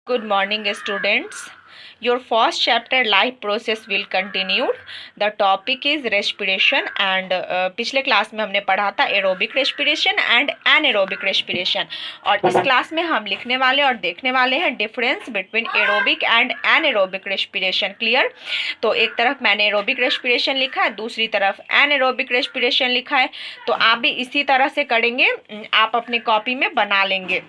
Good morning, students. Your first chapter, life process, will continue. The topic is respiration and पिछले class में हमने पढ़ा था aerobic respiration and anaerobic respiration, और इस क्लास में हम लिखने वाले और देखने वाले हैं difference between aerobic and anaerobic respiration. Clear? तो एक तरफ मैंने एरोबिक रेस्पिरेशन लिखा है, दूसरी तरफ एनएरोबिक रेस्पिरेशन लिखा है, तो आप भी इसी तरह से करेंगे, आप अपनी कॉपी में बना लेंगे।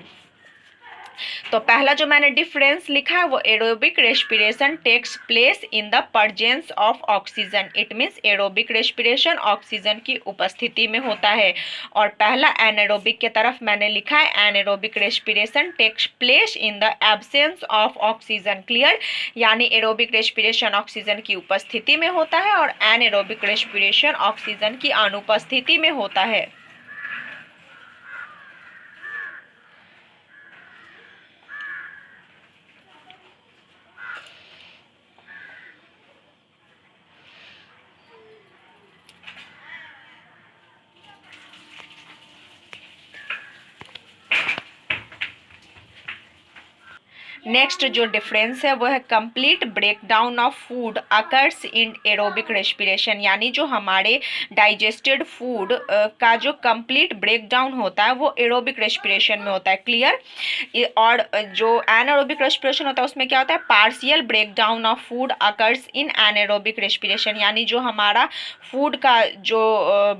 तो पहला जो मैंने डिफरेंस लिखा है वो aerobic respiration takes place in the presence of oxygen. It means aerobic respiration oxygen की उपस्थिति में होता है, और पहला एनारोबिक के तरफ मैंने लिखा है anaerobic respiration takes place in the absence of oxygen. Clear? यानी एरोबिक रेस्पिरेशन ऑक्सीजन की उपस्थिति में होता है और एनारोबिक रेस्पिरेशन ऑक्सीजन की अनुपस्थिति में होता है। नेक्स्ट जो डिफरेंस है वो है complete breakdown of food occurs in aerobic respiration. यानी जो हमारे डाइजेस्टेड फूड का जो कंप्लीट ब्रेकडाउन होता है वो एरोबिक रेस्पिरेशन में होता है। क्लियर? और जो एनारोबिक रेस्पिरेशन होता है उसमें क्या होता है, partial breakdown of food occurs in anaerobic respiration. यानी जो हमारा फूड का जो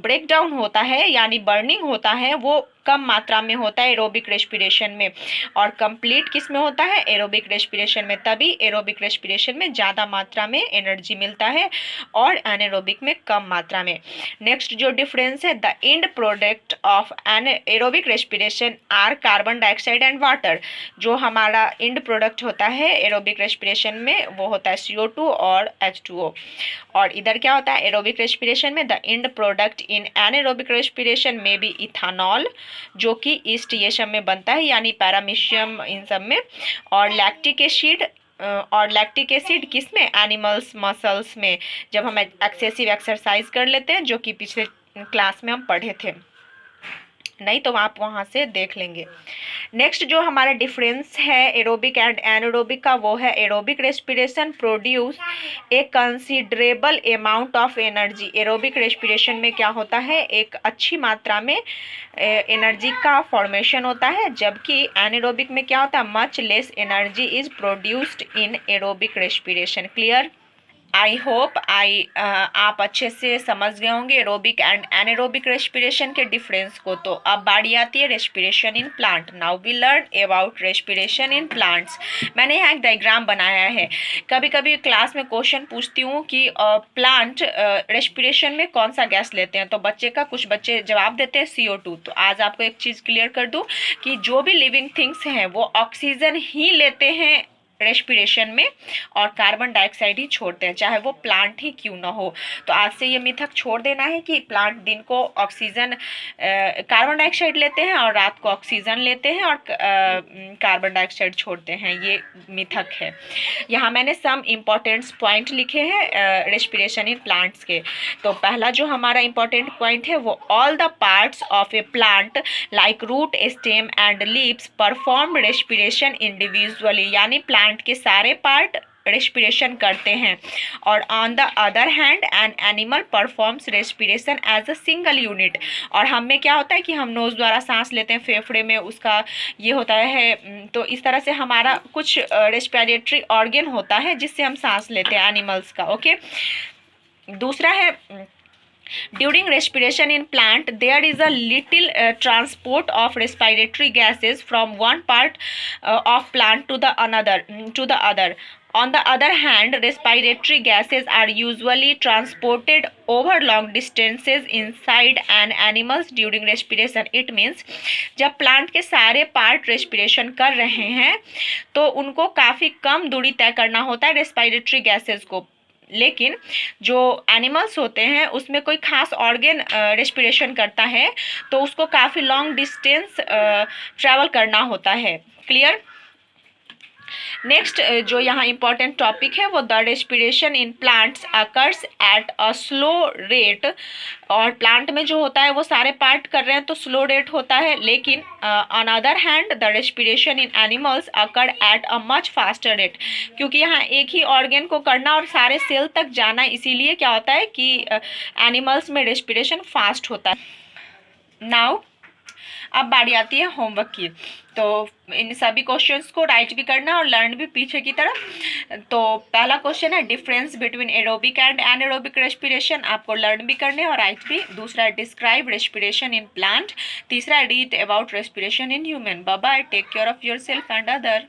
ब्रेकडाउन होता है यानी बर्निंग होता है वो कम मात्रा में होता है एरोबिक रेस्पिरेशन में, और कंप्लीट किस में होता है, एरोबिक रेस्पिरेशन में। तभी एरोबिक रेस्पिरेशन में ज़्यादा मात्रा में एनर्जी मिलता है और एनारोबिक में कम मात्रा में। नेक्स्ट जो डिफरेंस है, the end product of an aerobic respiration are carbon dioxide and water. जो हमारा एंड प्रोडक्ट होता है एरोबिक रेस्पिरेशन में वो होता है CO2 और H2O। और इधर क्या होता है एरोबिक रेस्पिरेशन में, the end product in anaerobic respiration में भी इथानॉल, जो कि ईस्ट ये सब में बनता है यानी पैरामीशियम इन सब में, और लैक्टिक एसिड। और लैक्टिक एसिड किस में, एनिमल्स मसल्स में, जब हम एक्सेसिव एक्सरसाइज कर लेते हैं, जो कि पिछले क्लास में हम पढ़े थे। नहीं तो आप वहाँ से देख लेंगे। नेक्स्ट जो हमारा डिफरेंस है एरोबिक एंड एनारोबिक का वो है aerobic respiration produce a considerable amount of energy. Aerobic respiration में क्या होता है, एक अच्छी मात्रा में एनर्जी का फॉर्मेशन होता है, जबकि एनारोबिक में क्या होता है, much less energy is produced in aerobic respiration. Clear? I hope आप अच्छे से समझ गए होंगे एरोबिक एंड एनारोबिक रेस्पिरेशन के डिफरेंस को। तो अब बारी आती है respiration in plant. Now we learn about respiration in plants. मैंने यहाँ एक डायग्राम बनाया है। कभी कभी क्लास में क्वेश्चन पूछती हूँ कि प्लांट रेस्पिरेशन में कौन सा गैस लेते हैं, तो कुछ बच्चे जवाब देते हैं CO2। तो आज आपको एक चीज़ क्लियर कर दूँ कि जो भी लिविंग थिंग्स हैं वो ऑक्सीजन ही लेते हैं रेस्पिरेशन में और कार्बन डाइऑक्साइड ही छोड़ते हैं, चाहे वो प्लांट ही क्यों ना हो। तो आज से ये मिथक छोड़ देना है कि प्लांट दिन को ऑक्सीजन कार्बन डाइऑक्साइड लेते हैं और रात को ऑक्सीजन लेते हैं और कार्बन डाइऑक्साइड छोड़ते हैं, ये मिथक है। यहाँ मैंने सम इम्पोर्टेंट पॉइंट लिखे हैं रेस्पिरेशन इन प्लांट्स के। तो पहला जो हमारा इम्पोर्टेंट पॉइंट है वो all the parts of a plant like root stem and leaves perform respiration individually. यानी प्लांट के सारे पार्ट रेस्पिरेशन करते हैं, और on the other hand an animal performs respiration as a single unit. और हम में क्या होता है कि हम नोज द्वारा सांस लेते हैं, फेफड़े में उसका ये होता है, तो इस तरह से हमारा कुछ रेस्पिरेटरी ऑर्गन होता है जिससे हम सांस लेते हैं एनिमल्स का। ओके, दूसरा है during respiration in plant there is a little transport of respiratory gases from one part of plant to the other. On the other hand, respiratory gases are usually transported over long distances inside an animals during respiration. It means जब plant के सारे part respiration कर रहे हैं तो उनको काफ़ी कम दूरी तय करना होता है रेस्पिरेटरी गैसेस को, लेकिन जो एनिमल्स होते हैं उसमें कोई खास ऑर्गन रेस्पिरेशन करता है तो उसको काफ़ी लॉन्ग डिस्टेंस ट्रैवल करना होता है। क्लियर? नेक्स्ट जो यहाँ इंपॉर्टेंट टॉपिक है वो the respiration in plants occurs at a slow rate. और प्लांट में जो होता है वो सारे पार्ट कर रहे हैं तो स्लो रेट होता है, लेकिन on other hand the respiration in animals occur at a much faster rate. क्योंकि यहाँ एक ही ऑर्गन को करना और सारे सेल तक जाना, इसीलिए क्या होता है कि एनिमल्स में रेस्पिरेशन फास्ट होता है। नाउ अब बारी आती है होमवर्क की। तो इन सभी क्वेश्चंस को राइट भी करना और लर्न भी पीछे की तरफ। तो पहला क्वेश्चन है difference between aerobic and anaerobic respiration, आपको लर्न भी करने और राइट भी। दूसरा डिस्क्राइब रेस्पिरेशन इन प्लांट। तीसरा read about respiration in human. Bye bye, take care of yourself and other.